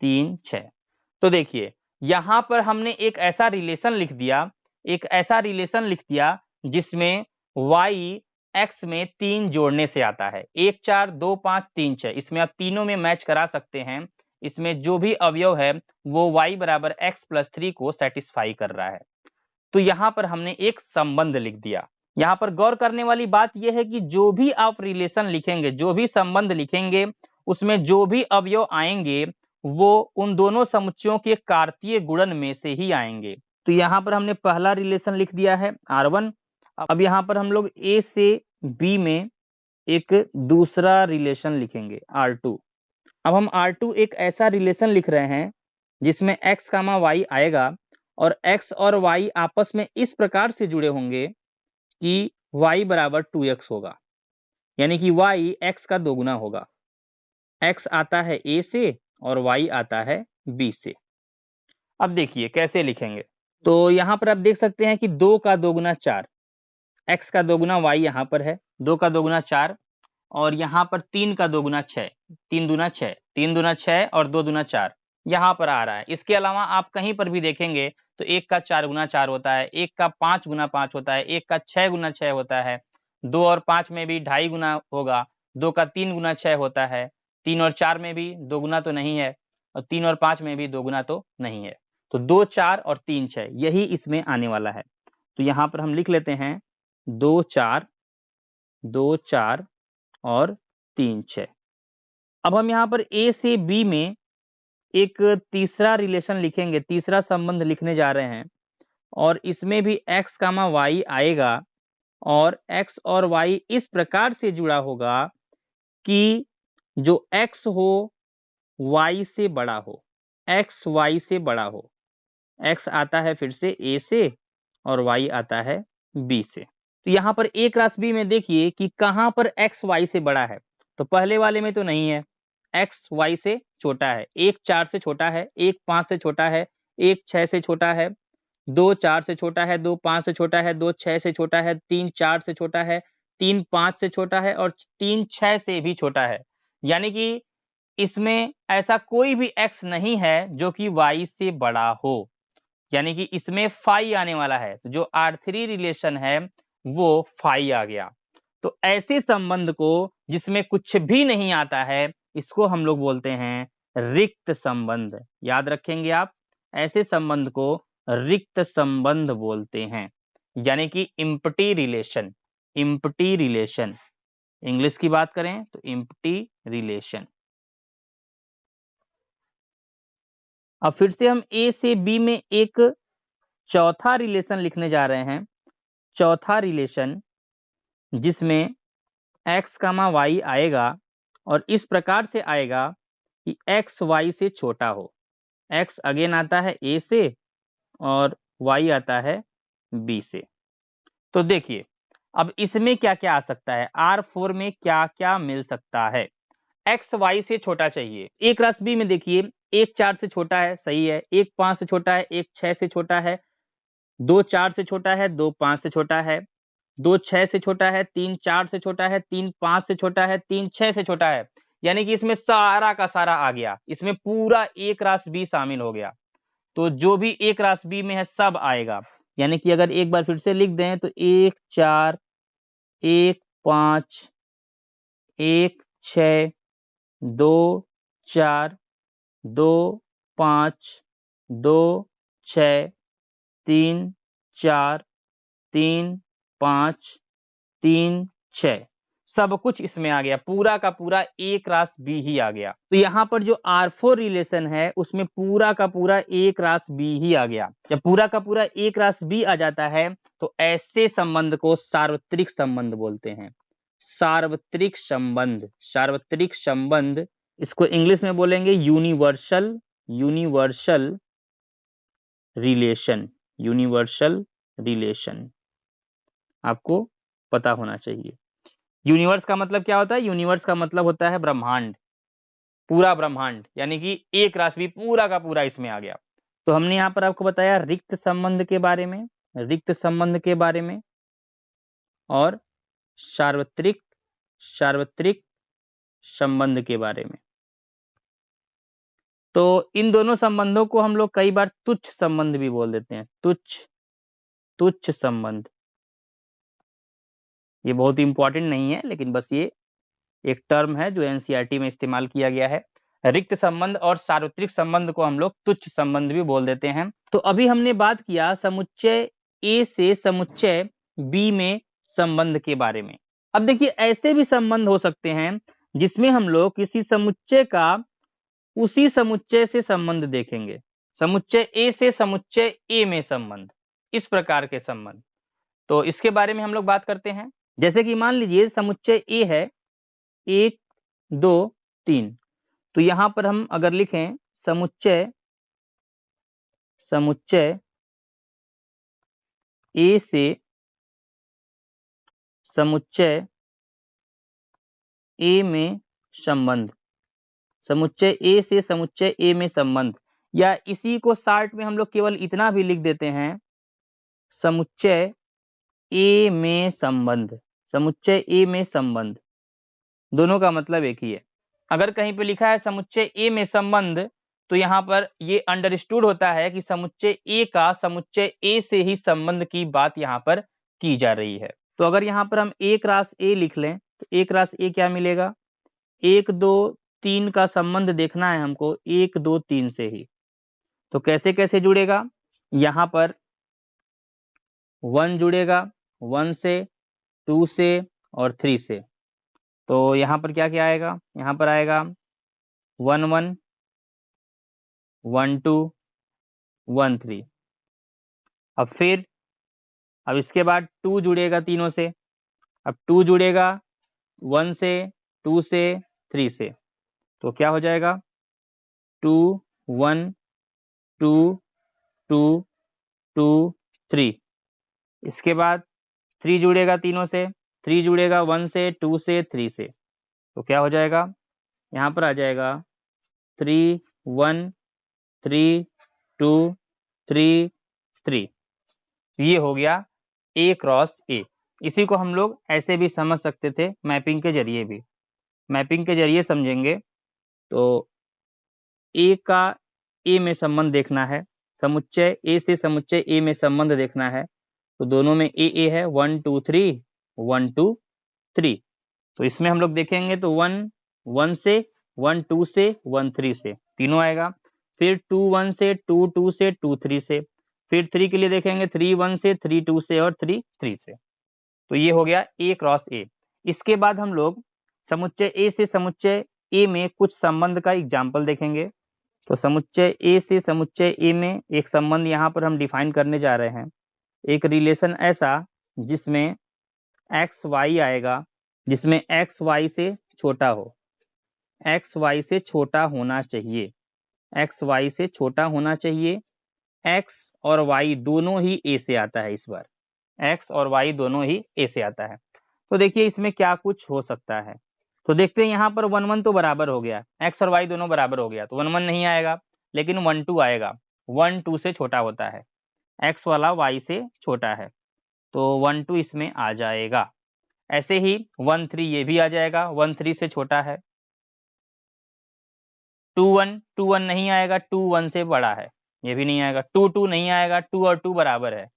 3 6। तो देखिए यहाँ पर हमने एक ऐसा रिलेशन लिख दिया, एक ऐसा रिलेशन लिख दिया जिसमें y x में 3 जोड़ने से आता है, 1 4 2 5 3 6, इसमें आप तीनों में मैच करा सकते हैं। इसमें जो भी अवयव है वो y बराबर x प्लस 3 को सेटिस्फाई कर रहा है। तो यहाँ पर हमने एक संबंध लिख दिया। यहाँ पर गौर करने वाली बात यह है कि जो भी आप रिलेशन लिखेंगे, जो भी संबंध लिखेंगे, उसमें जो भी अवयव आएंगे वो उन दोनों समुच्चयों के कार्तीय गुणन में से ही आएंगे। तो यहाँ पर हमने पहला रिलेशन लिख दिया है R1। अब यहाँ पर हम लोग A से B में एक दूसरा रिलेशन लिखेंगे R2। अब हम R2 एक ऐसा रिलेशन लिख रहे हैं जिसमें x कामा y आएगा, और x और y आपस में इस प्रकार से जुड़े होंगे कि y बराबर 2x होगा, यानी कि y x का दोगुना होगा। x आता है a से और y आता है b से। अब देखिए कैसे लिखेंगे। तो यहाँ पर आप देख सकते हैं कि 2 का दोगुना 4, x का दोगुना y यहाँ पर है, 2 का दोगुना 4, और यहाँ पर 3 का दोगुना 6, 3 दूना 6, 3 दूना 6 और 2 दूना 4 यहाँ पर आ रहा है। इसके अलावा आप कहीं पर भी देखेंगे तो 1 का 4 गुना 4 होता है, 1 का 5 गुना 5 होता है, 1 का 6 गुना 6 होता है, 2 और 5 में भी 2.5 गुना होगा, 2 का 3 गुना 6 होता है, 3 और 4 में भी 2 गुना तो नहीं है, और 3 और 5 में भी 2 गुना तो नहीं है। तो 2 4 और 3 6 यही इसमें आने वाला है। तो यहाँ पर हम लिख लेते हैं 2 4 2 4 और 3 6। अब हम यहाँ पर A से B में एक तीसरा रिलेशन लिखेंगे, तीसरा संबंध लिखने जा रहे हैं, और इसमें भी x कामा y आएगा, और x और y इस प्रकार से जुड़ा होगा कि जो x हो y से बड़ा हो, x y से बड़ा हो। x आता है फिर से a से और y आता है b से। तो यहाँ पर a क्रॉस b में देखिए कि कहाँ पर x y से बड़ा है, तो पहले वाले में तो नहीं है, x y से छोटा है, 1 4 से छोटा है, 1 5 से छोटा है, 1 6 से छोटा है, 2 4 से छोटा है, 2 5 से छोटा है, 2 6 से छोटा है, 3 4 से छोटा है, 3 5 से छोटा है, और 3 6 से भी छोटा है। यानी कि इसमें ऐसा कोई भी x नहीं है जो कि y से बड़ा हो, यानी कि इसमें फाई आने वाला है। तो जो R3 रिलेशन है वो फाई आ गया। तो ऐसे संबंध को जिसमें कुछ भी नहीं आता है, इसको हम लोग बोलते हैं रिक्त संबंध। याद रखेंगे आप, ऐसे संबंध को रिक्त संबंध बोलते हैं, यानी कि empty relation. Empty relation, English की बात करें तो इम्पटी रिलेशन। अब फिर से हम A से B में एक चौथा रिलेशन लिखने जा रहे हैं, चौथा रिलेशन जिसमें x कामा y आएगा, और इस प्रकार से आएगा कि x y से छोटा हो। x अगेन आता है a से और y आता है b से। तो देखिए अब इसमें क्या क्या आ सकता है, R4 में क्या क्या मिल सकता है। एक्स वाई से छोटा चाहिए। ए क्रॉस बी में देखिए, 1 4 से छोटा है, सही है। 1 5 से छोटा है, 1 6 से छोटा है, 2 4 से छोटा है, 2 5 से छोटा है, 2 6 से छोटा है, 3 4 से छोटा है, 3 5 से छोटा है, 3 6 से छोटा है। यानी कि इसमें सारा का सारा आ गया, इसमें पूरा ए क्रॉस बी शामिल हो गया। तो जो भी ए क्रॉस बी में है सब आएगा। यानी कि अगर एक बार फिर से लिख दें तो 1 4 1 5 1 6 2 4 2 5 2 6 3 4 3 5 3 6 सब कुछ इसमें आ गया, पूरा का पूरा ए क्रॉस बी ही आ गया। तो यहाँ पर जो R4 रिलेशन है उसमें पूरा का पूरा ए क्रॉस बी ही आ गया। जब पूरा का पूरा ए क्रॉस बी आ जाता है तो ऐसे संबंध को सार्वत्रिक संबंध बोलते हैं। सार्वत्रिक संबंध, सार्वत्रिक संबंध, इसको इंग्लिश में बोलेंगे universal, universal relation, universal relation. आपको पता होना चाहिए। यूनिवर्स का मतलब क्या होता है? यूनिवर्स का मतलब होता है ब्रह्मांड, पूरा ब्रह्मांड, यानी कि एक राशि पूरा का पूरा इसमें आ गया। तो हमने यहाँ पर आपको बताया रिक्त संबंध के बारे में, रिक्त संबंध के बारे में, और सार्वत्रिक, सार्वत्रिक संबंध के बारे में। तो इन दोनों संबंधों को हम लोग कई बार तुच्छ संबंध भी बोल देते हैं, तुच्छ, तुच्छ संबंध। ये बहुत इंपॉर्टेंट नहीं है, लेकिन बस ये एक टर्म है जो एनसीईआरटी में इस्तेमाल किया गया है। रिक्त संबंध और सार्वत्रिक संबंध को हम लोग तुच्छ संबंध भी बोल देते हैं। तो अभी हमने बात किया समुच्चय ए से समुच्चय बी में संबंध के बारे में। अब देखिए ऐसे भी संबंध हो सकते हैं जिसमें हम लोग किसी समुच्चय का उसी समुच्चय से संबंध देखेंगे। समुच्चय ए से समुच्चय ए में संबंध, इस प्रकार के संबंध। तो इसके बारे में हम लोग बात करते हैं। जैसे कि मान लीजिए समुच्चय ए है 1 2 3, तो यहां पर हम अगर लिखें समुच्चय, समुच्चय ए से समुच्चय ए में संबंध, समुच्चय ए से समुच्चय ए में संबंध, या इसी को शॉर्ट में हम लोग केवल इतना भी लिख देते हैं समुच्चय ए में संबंध, समुच्चय ए में संबंध। दोनों का मतलब एक ही है। अगर कहीं पे लिखा है समुच्चय ए में संबंध तो यहाँ पर ये अंडरस्टूड होता है कि समुच्चय ए का समुच्चय ए से ही संबंध की बात यहाँ पर की जा रही है। तो अगर यहाँ पर हम ए क्रॉस ए लिख लें तो ए क्रॉस ए क्या मिलेगा? 1 2 3 का संबंध देखना है हमको 1 2 3 से ही। तो कैसे कैसे जुड़ेगा? यहाँ पर 1 जुड़ेगा, 1 से, 2 से और 3 से। तो यहाँ पर क्या क्या आएगा? यहाँ पर आएगा 1 1 1 2 1 3। अब इसके बाद 2 जुड़ेगा तीनों से। अब 2 जुड़ेगा 1 से, 2 से, 3 से। तो क्या हो जाएगा? 2 1 2 2 2 3। इसके बाद 3 जुड़ेगा तीनों से, 3 जुड़ेगा 1 से, 2 से, 3 से। तो क्या हो जाएगा? यहाँ पर आ जाएगा 3 1 3 2 3 3। ये हो गया ए क्रॉस ए। इसी को हम लोग ऐसे भी समझ सकते थे मैपिंग के जरिए भी। मैपिंग के जरिए समझेंगे तो ए का ए में संबंध देखना है, समुच्चय ए से समुच्चय ए में संबंध देखना है, तो दोनों में ए है 1 2 3 1 2 3। तो इसमें हम लोग देखेंगे तो 1 1 से, 1 2 से, 1 3 से, तीनों आएगा। फिर 2 1 से, 2 2 से, 2 3 से। फिर 3 के लिए देखेंगे 3 1 से, 3 2 से और 3 3 से। तो ये हो गया ए क्रॉस ए। इसके बाद हम लोग समुच्चय ए से समुच्चय ए में कुछ संबंध का एग्जाम्पल देखेंगे। तो समुच्चय ए से समुच्चय ए में एक संबंध यहाँ पर हम डिफाइन करने जा रहे हैं। एक रिलेशन ऐसा जिसमें एक्स वाई आएगा, जिसमें एक्स वाई से छोटा हो, एक्स वाई से छोटा होना चाहिए, एक्स वाई से छोटा होना चाहिए। एक्स और वाई दोनों ही ए से आता है, इस बार एक्स और वाई दोनों ही ए से आता है। तो देखिए इसमें क्या कुछ हो सकता है। तो देखते हैं यहाँ पर 1 1 तो बराबर हो गया, x और y दोनों बराबर हो गया, तो 1 1 नहीं आएगा, लेकिन 1 2 आएगा। 1 2 से छोटा होता है, x वाला y से छोटा है, तो 1 2 इसमें आ जाएगा। ऐसे ही 1 3 ये भी आ जाएगा, 1 3 से छोटा है। 2 1 नहीं आएगा, 2 1 से बड़ा है, ये भी नहीं आएगा। 2 2 नहीं आएगा, 2 और 2 बराबर है।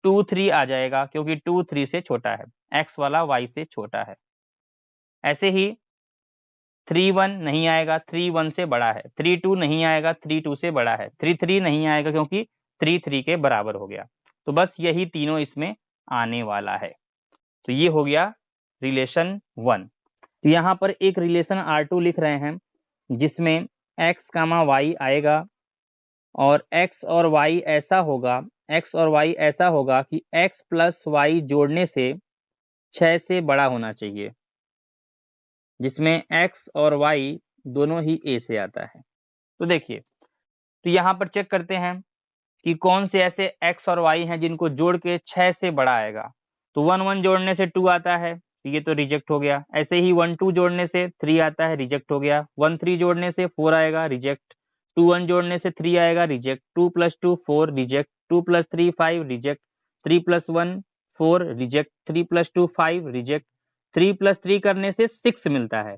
2 3 आ जाएगा, क्योंकि 2 3 से छोटा है, x वाला y से छोटा है। ऐसे ही 3 1 नहीं आएगा, 3 1 से बड़ा है। 3 2 नहीं आएगा, 3 2 से बड़ा है। 3 3 नहीं आएगा, क्योंकि 3 3 के बराबर हो गया। तो बस यही तीनों इसमें आने वाला है। तो ये हो गया रिलेशन 1। तो यहाँ पर एक रिलेशन R2 लिख रहे हैं, जिसमें x, y आएगा, और x और y ऐसा होगा, x और y ऐसा होगा कि x प्लस y जोड़ने से 6 से बड़ा होना चाहिए, जिसमें x और y दोनों ही a से आता है। तो देखिए, तो यहाँ पर चेक करते हैं कि कौन से ऐसे x और y हैं जिनको जोड़ के 6 से बड़ा आएगा। तो 1 1 जोड़ने से 2 आता है, तो ये तो रिजेक्ट हो गया। ऐसे ही 1 2 जोड़ने से 3 आता है, रिजेक्ट हो गया। 1 3 जोड़ने से 4 आएगा, रिजेक्ट। 2 1 जोड़ने से 3 आएगा, reject. 2 + 2 4 reject. 2 + 3 5 reject. 3 + 1 4 reject. 3 + 2 5 reject. 3 + 3 करने से 6 मिलता है,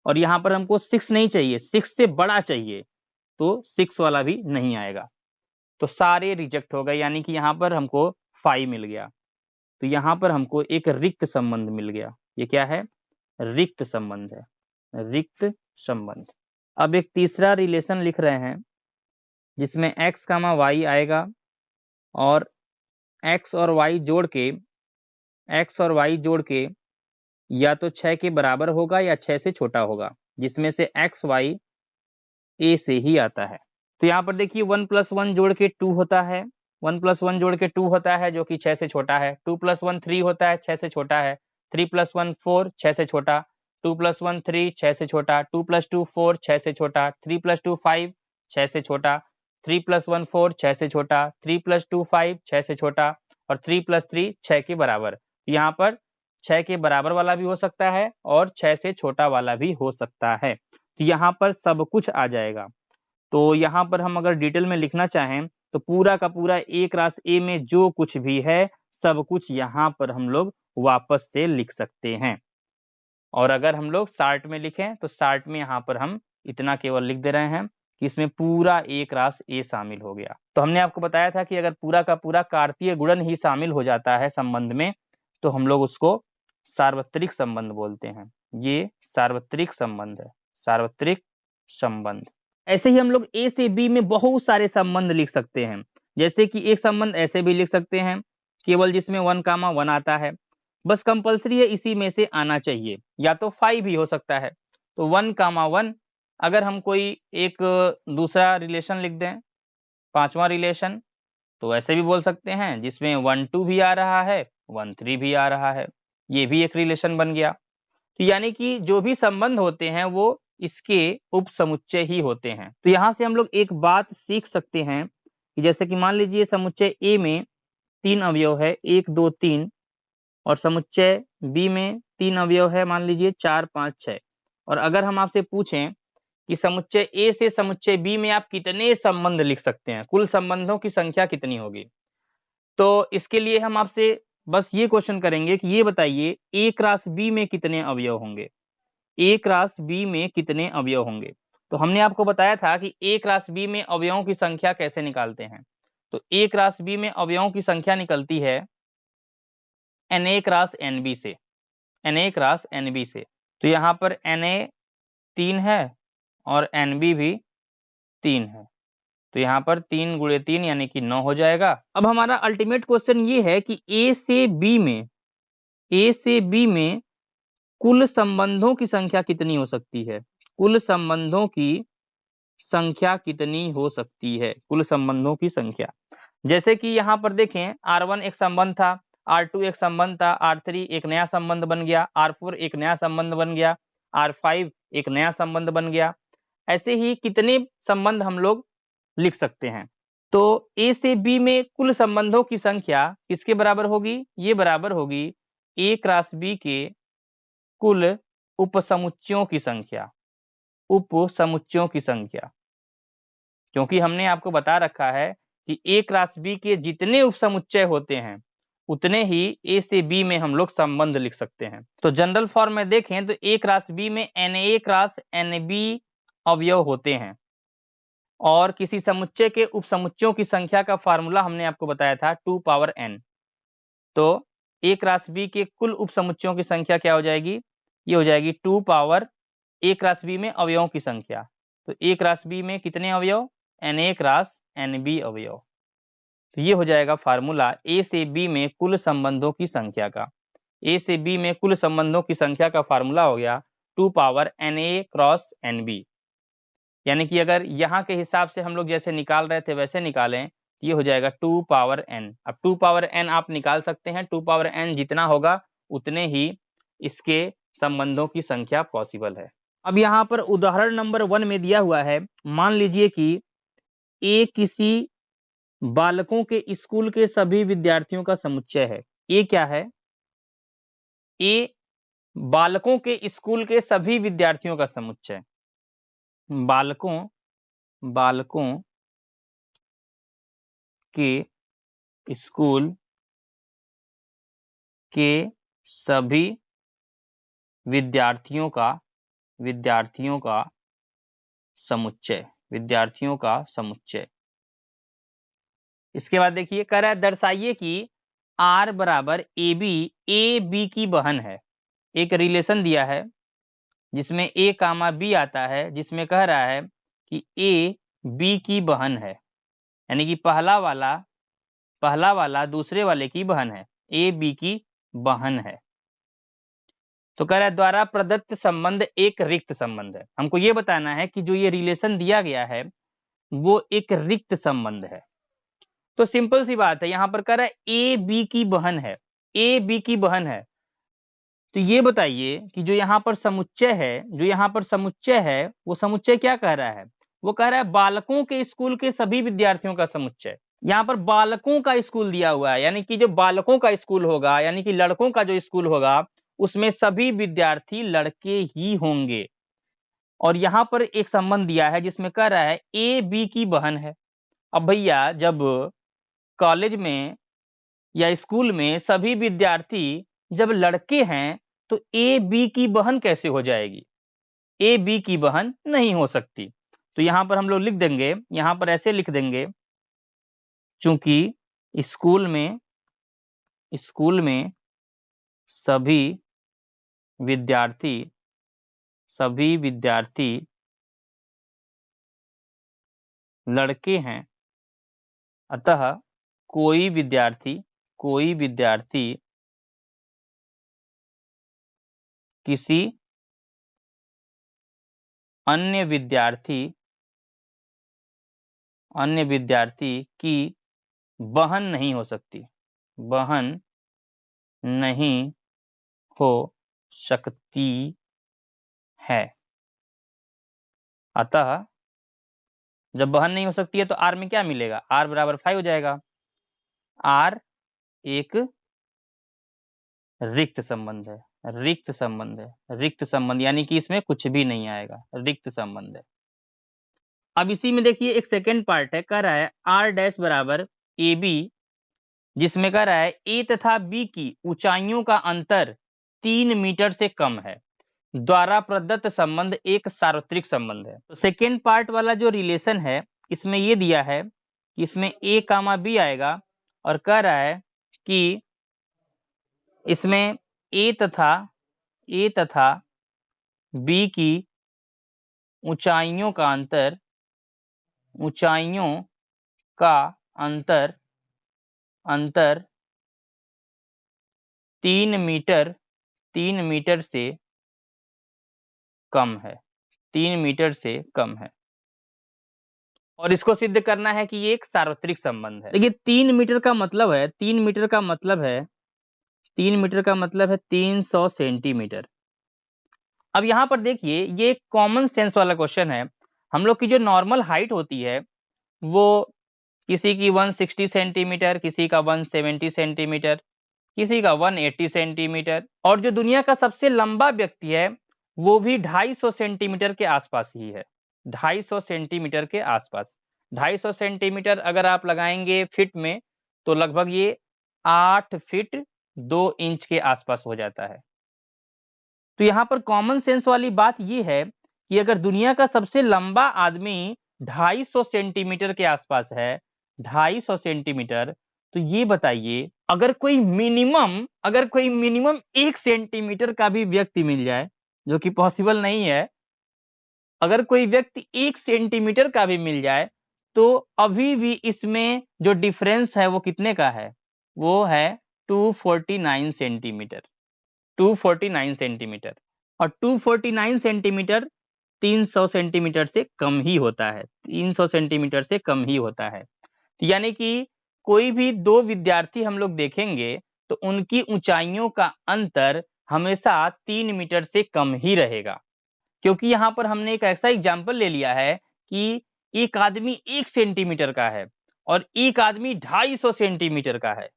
और यहाँ पर हमको 6 नहीं चाहिए, 6 से बड़ा चाहिए, तो 6 वाला भी नहीं आएगा। तो सारे रिजेक्ट हो गए, यानी कि यहाँ पर हमको 5 मिल गया। तो यहाँ पर हमको एक रिक्त संबंध मिल गया। ये क्या है? रिक्त संबंध है, रिक्त संबंध। अब एक तीसरा रिलेशन लिख रहे हैं, जिसमें x, y आएगा, और x और y जोड़ के या तो 6 के बराबर होगा या 6 से छोटा होगा, जिसमें से x y a से ही आता है। तो यहाँ पर देखिए 1 + 1 जोड़ के 2 होता है, 1 + 1 जोड़ के 2 होता है, जो कि 6 से छोटा है। 2 + 1 3 होता है, 6 से छोटा है। 3 + 1 4 6 से छोटा। 2 + 1 3 6 से छोटा। 2 + 2 4 6 से छोटा। 3 + 2 5 6 से छोटा। 3 + 1 4 6 से छोटा। 3 + 2 5 6 से छोटा, और 3 + 3 6 के बराबर। यहाँ पर 6 के बराबर वाला भी हो सकता है और 6 से छोटा वाला भी हो सकता है। तो यहाँ पर सब कुछ आ जाएगा। तो यहाँ पर हम अगर डिटेल में लिखना चाहें, तो पूरा का पूरा A क्रॉस A में जो कुछ भी है, सब कुछ यहाँ पर हम लोग वापस से लिख सकते हैं। और अगर हम लोग शार्ट में लिखें, तो शार्ट में यहाँ पर हम इतना केवल लिख दे रहे हैं कि इसमें पूरा A क्रॉस A शामिल हो गया। तो हमने आपको बताया था कि अगर पूरा का पूरा कार्तीय गुणन ही शामिल हो जाता है संबंध में, तो हम लोग उसको सार्वत्रिक संबंध बोलते हैं। ये सार्वत्रिक संबंध है, सार्वत्रिक संबंध। ऐसे ही हम लोग A से B में बहुत सारे संबंध लिख सकते हैं। जैसे कि एक संबंध ऐसे भी लिख सकते हैं, केवल जिसमें 1, 1 आता है, बस कंपलसरी है इसी में से आना चाहिए, या तो 5 भी हो सकता है। तो 1, 1 अगर हम कोई एक दूसरा रिलेशन लिख दें, 5वां रिलेशन, तो ऐसे भी बोल सकते हैं, जिसमें 1 2 भी आ रहा है, 1 3 भी आ रहा है, ये भी एक रिलेशन बन गया। तो यानी कि जो भी संबंध होते हैं वो इसके उपसमुच्चय ही होते हैं। तो यहाँ से हम लोग एक बात सीख सकते हैं कि जैसे कि मान लीजिए समुच्चय A में 3 अवयव है, 1 2 3, और समुच्चय B में 3 अवयव है, मान लीजिए 4 5 6। और अगर हम आपसे पूछें कि समुच्चय A से समुच्चय B में आप कितने संबंध लिख सकते हैं, कुल संबंधों की संख्या कितनी होगी, तो इसके लिए हम आपसे बस ये क्वेश्चन करेंगे कि ये बताइए A क्रॉस B में कितने अवयव होंगे, A क्रॉस B में कितने अवयव होंगे। तो हमने आपको बताया था कि A क्रॉस B में अवयवों की संख्या कैसे निकालते हैं। तो A क्रॉस B में अवयवों की संख्या निकलती है Na क्रॉस Nb से, Na क्रॉस Nb से। तो यहाँ पर Na 3 है और Nb भी 3 है, तो यहाँ पर 3 × 3 यानी कि 9 हो जाएगा। अब हमारा अल्टीमेट क्वेश्चन ये है कि A से B में कुल संबंधों की संख्या कितनी हो सकती है, कुल संबंधों की संख्या कितनी हो सकती है, कुल संबंधों की संख्या। जैसे कि यहाँ पर देखें, R1 एक संबंध था, R2 एक संबंध था, R3 एक नया संबंध बन गया, R4 एक नया संबंध बन गया, R5 एक नया संबंध बन गया। ऐसे ही कितने संबंध हम लोग लिख सकते हैं। तो A से B में कुल संबंधों की संख्या किसके बराबर होगी, ये बराबर होगी A क्रॉस B के कुल उपसमुच्चयों की संख्या, उपसमुच्चयों की संख्या, क्योंकि हमने आपको बता रखा है कि ए क्रॉस बी के जितने उपसमुच्चय होते हैं उतने ही ए से बी में हम लोग संबंध लिख सकते हैं। तो जनरल फॉर्म में देखें तो ए क्रॉस बी में Na क्रॉस Nb अवयव होते हैं और किसी समुच्चय के उपसमुच्चयों की संख्या का फार्मूला हमने आपको बताया था 2 पावर n। तो ए क्रॉस बी के कुल उपसमुच्चयों की संख्या क्या हो जाएगी? ये हो जाएगी 2 पावर ए क्रॉस बी में अवयवों की संख्या। तो ए क्रॉस बी में कितने अवयव? Na क्रॉस Nb अवयव। तो ये हो जाएगा फार्मूला ए से बी में कुल संबंधों की संख्या का। ए से बी में कुल संबंधों की संख्या का फार्मूला हो गया 2 पावर Na क्रॉस Nb। यानी कि अगर यहाँ के हिसाब से हम लोग जैसे निकाल रहे थे वैसे निकालें, ये हो जाएगा 2 पावर n। अब 2 पावर n आप निकाल सकते हैं, 2 पावर n जितना होगा उतने ही इसके संबंधों की संख्या पॉसिबल है। अब यहाँ पर उदाहरण नंबर 1 में दिया हुआ है, मान लीजिए कि ए किसी बालकों के स्कूल के सभी विद्यार्थियों का समुच्चय है। ए क्या है? ए बालकों के स्कूल के सभी विद्यार्थियों का समुच्चय। बालकों के स्कूल के सभी विद्यार्थियों का समुच्चय। इसके बाद देखिए, कह रहा है दर्शाइए कि R बराबर ए बी की बहन है। एक रिलेशन दिया है जिसमें A कामा B आता है, जिसमें कह रहा है कि A B की बहन है, यानी कि पहला वाला दूसरे वाले की बहन है, A B की बहन है। तो कह रहा है द्वारा प्रदत्त संबंध एक रिक्त संबंध है। हमको ये बताना है कि जो ये रिलेशन दिया गया है वो एक रिक्त संबंध है। तो सिंपल सी बात है, यहाँ पर कह रहा है ए बी की बहन है, ए बी की बहन है। तो ये बताइए कि जो यहाँ पर समुच्चय है वो समुच्चय क्या कह रहा है? वो कह रहा है बालकों के स्कूल के सभी विद्यार्थियों का समुच्चय। यहाँ पर बालकों का स्कूल दिया हुआ है, यानी कि जो बालकों का स्कूल होगा, यानी कि लड़कों का जो स्कूल होगा उसमें सभी विद्यार्थी लड़के ही होंगे। और यहाँ पर एक संबंध दिया है जिसमें कह रहा है ए बी की बहन है। अब भैया जब कॉलेज में या स्कूल में सभी विद्यार्थी जब लड़के हैं तो ए बी की बहन कैसे हो जाएगी? ए बी की बहन नहीं हो सकती। तो यहाँ पर हम लोग लिख देंगे, यहाँ पर ऐसे लिख देंगे, चूंकि स्कूल में सभी विद्यार्थी लड़के हैं, अतः कोई विद्यार्थी किसी अन्य विद्यार्थी की बहन नहीं हो सकती है। अतः जब बहन नहीं हो सकती है तो R में क्या मिलेगा? R बराबर 5 हो जाएगा। R एक रिक्त संबंध है, रिक्त संबंध यानी कि इसमें कुछ भी नहीं आएगा, रिक्त संबंध है। अब इसी में देखिए एक सेकेंड पार्ट है, कह रहा है R डैश बराबर ए बी, जिसमें कह रहा है ए तथा बी की ऊंचाइयों का अंतर 3 मीटर से कम है, द्वारा प्रदत्त संबंध एक सार्वत्रिक संबंध है। तो सेकेंड पार्ट वाला जो रिलेशन है इसमें ये दिया है कि इसमें ए कामा बी आएगा और कह रहा है कि इसमें ए तथा बी की ऊंचाइयों का अंतर 3 मीटर से कम है, 3 मीटर से कम है। और इसको सिद्ध करना है कि ये एक सार्वत्रिक संबंध है। देखिए 3 मीटर का मतलब है 300 सेंटीमीटर। अब यहाँ पर देखिए ये एक कॉमन सेंस वाला क्वेश्चन है। हम लोग की जो नॉर्मल हाइट होती है वो किसी की 160 सेंटीमीटर, किसी का 170 सेंटीमीटर, किसी का 180 सेंटीमीटर, और जो दुनिया का सबसे लंबा व्यक्ति है वो भी 250 सेंटीमीटर के आसपास ही है, 250 सेंटीमीटर के आसपास। 250 सेंटीमीटर अगर आप लगाएंगे फीट में तो लगभग ये 8 फीट 2 इंच के आसपास हो जाता है। तो यहाँ पर कॉमन सेंस वाली बात ये है कि अगर दुनिया का सबसे लंबा आदमी 250 सेंटीमीटर के आसपास है, 250 सेंटीमीटर, तो ये बताइए अगर कोई मिनिमम 1 सेंटीमीटर का भी व्यक्ति मिल जाए, जो कि पॉसिबल नहीं है, अगर कोई व्यक्ति 1 सेंटीमीटर का भी मिल जाए तो अभी भी इसमें जो डिफरेंस है वो कितने का है, वो है 249 सेंटीमीटर। 249 सेंटीमीटर और 249 सेंटीमीटर 300 सेंटीमीटर से कम ही होता है, 300 सेंटीमीटर से कम ही होता है। यानी कि कोई भी दो विद्यार्थी हम लोग देखेंगे तो उनकी ऊंचाइयों का अंतर हमेशा 3 मीटर से कम ही रहेगा, क्योंकि यहाँ पर हमने एक ऐसा एग्जाम्पल ले लिया है कि एक आदमी 1 सेंटीमीटर का है और एक आदमी 250 सेंटीमीटर का है।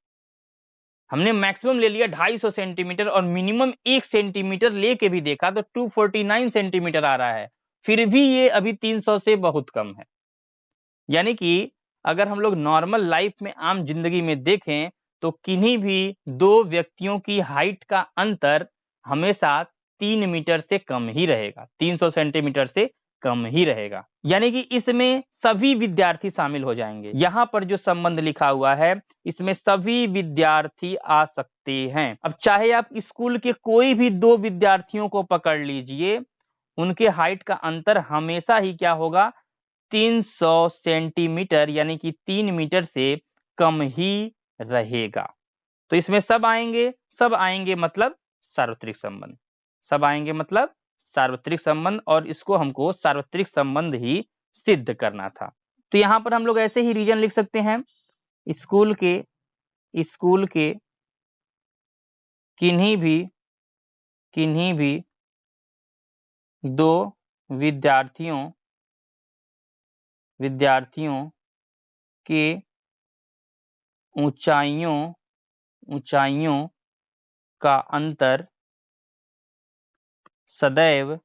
हमने मैक्सिमम ले लिया 250 सेंटीमीटर और मिनिमम 1 सेंटीमीटर लेके भी देखा तो 249 सेंटीमीटर आ रहा है, फिर भी ये अभी 300 से बहुत कम है। यानी कि अगर हम लोग नॉर्मल लाइफ में आम जिंदगी में देखें तो किन्हीं भी दो व्यक्तियों की हाइट का अंतर हमेशा 3 मीटर से कम ही रहेगा, 300 सेंटीमीटर से कम ही रहेगा। यानी कि इसमें सभी विद्यार्थी शामिल हो जाएंगे। यहाँ पर जो संबंध लिखा हुआ है इसमें सभी विद्यार्थी आ सकते हैं। अब चाहे आप स्कूल के कोई भी दो विद्यार्थियों को पकड़ लीजिए, उनके हाइट का अंतर हमेशा ही क्या होगा, 300 सेंटीमीटर यानी कि 3 मीटर से कम ही रहेगा। तो इसमें सब आएंगे मतलब सार्वत्रिक संबंध, सब आएंगे मतलब सार्वत्रिक संबंध, और इसको हमको सार्वत्रिक संबंध ही सिद्ध करना था। तो यहाँ पर हम लोग ऐसे ही रीजन लिख सकते हैं, स्कूल के किन्हीं भी दो विद्यार्थियों के ऊंचाइयों का अंतर सदैव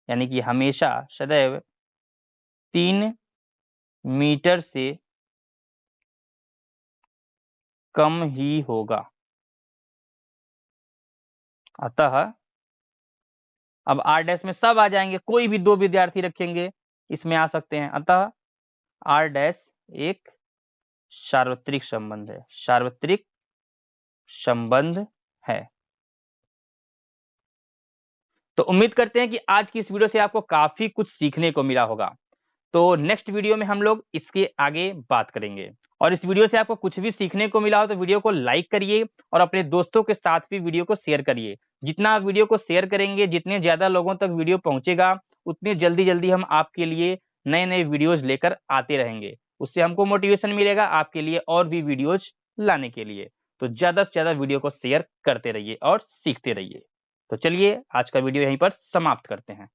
यानी कि हमेशा सदैव 3 मीटर से कम ही होगा। अतः अब आर डैश में सब आ जाएंगे, कोई भी दो विद्यार्थी रखेंगे इसमें आ सकते हैं। अतः आर डैश एक सार्वत्रिक संबंध है, सार्वत्रिक संबंध है। तो उम्मीद करते हैं कि आज की इस वीडियो से आपको काफी कुछ सीखने को मिला होगा। तो नेक्स्ट वीडियो में हम लोग इसके आगे बात करेंगे। और इस वीडियो से आपको कुछ भी सीखने को मिला हो तो वीडियो को लाइक करिए और अपने दोस्तों के साथ भी वीडियो को शेयर करिए। जितना आप वीडियो को शेयर करेंगे, जितने ज्यादा लोगों तक वीडियो पहुंचेगा, उतने जल्दी हम आपके लिए नए वीडियोज लेकर आते रहेंगे। उससे हमको मोटिवेशन मिलेगा आपके लिए और भी वीडियोज लाने के लिए। तो ज्यादा से ज्यादा वीडियो को शेयर करते रहिए और सीखते रहिए। तो चलिए आज का वीडियो यहीं पर समाप्त करते हैं।